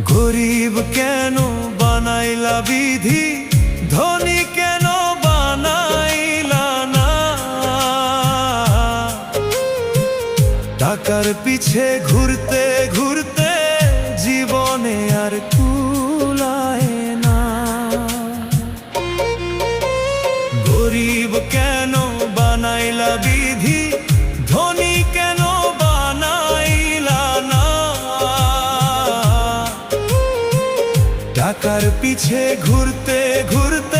গরিব কেন বানাইলা বিধি, ধনী কেন বানাইলা না। টাকার পিছে ঘুরতে ঘুরতে জীবনে আর কুলায় না। গরিব কেন বানাইলা বিধি, ধনী কেন বানাইলা না। টাকার পিছে ঘুরতে ঘুরতে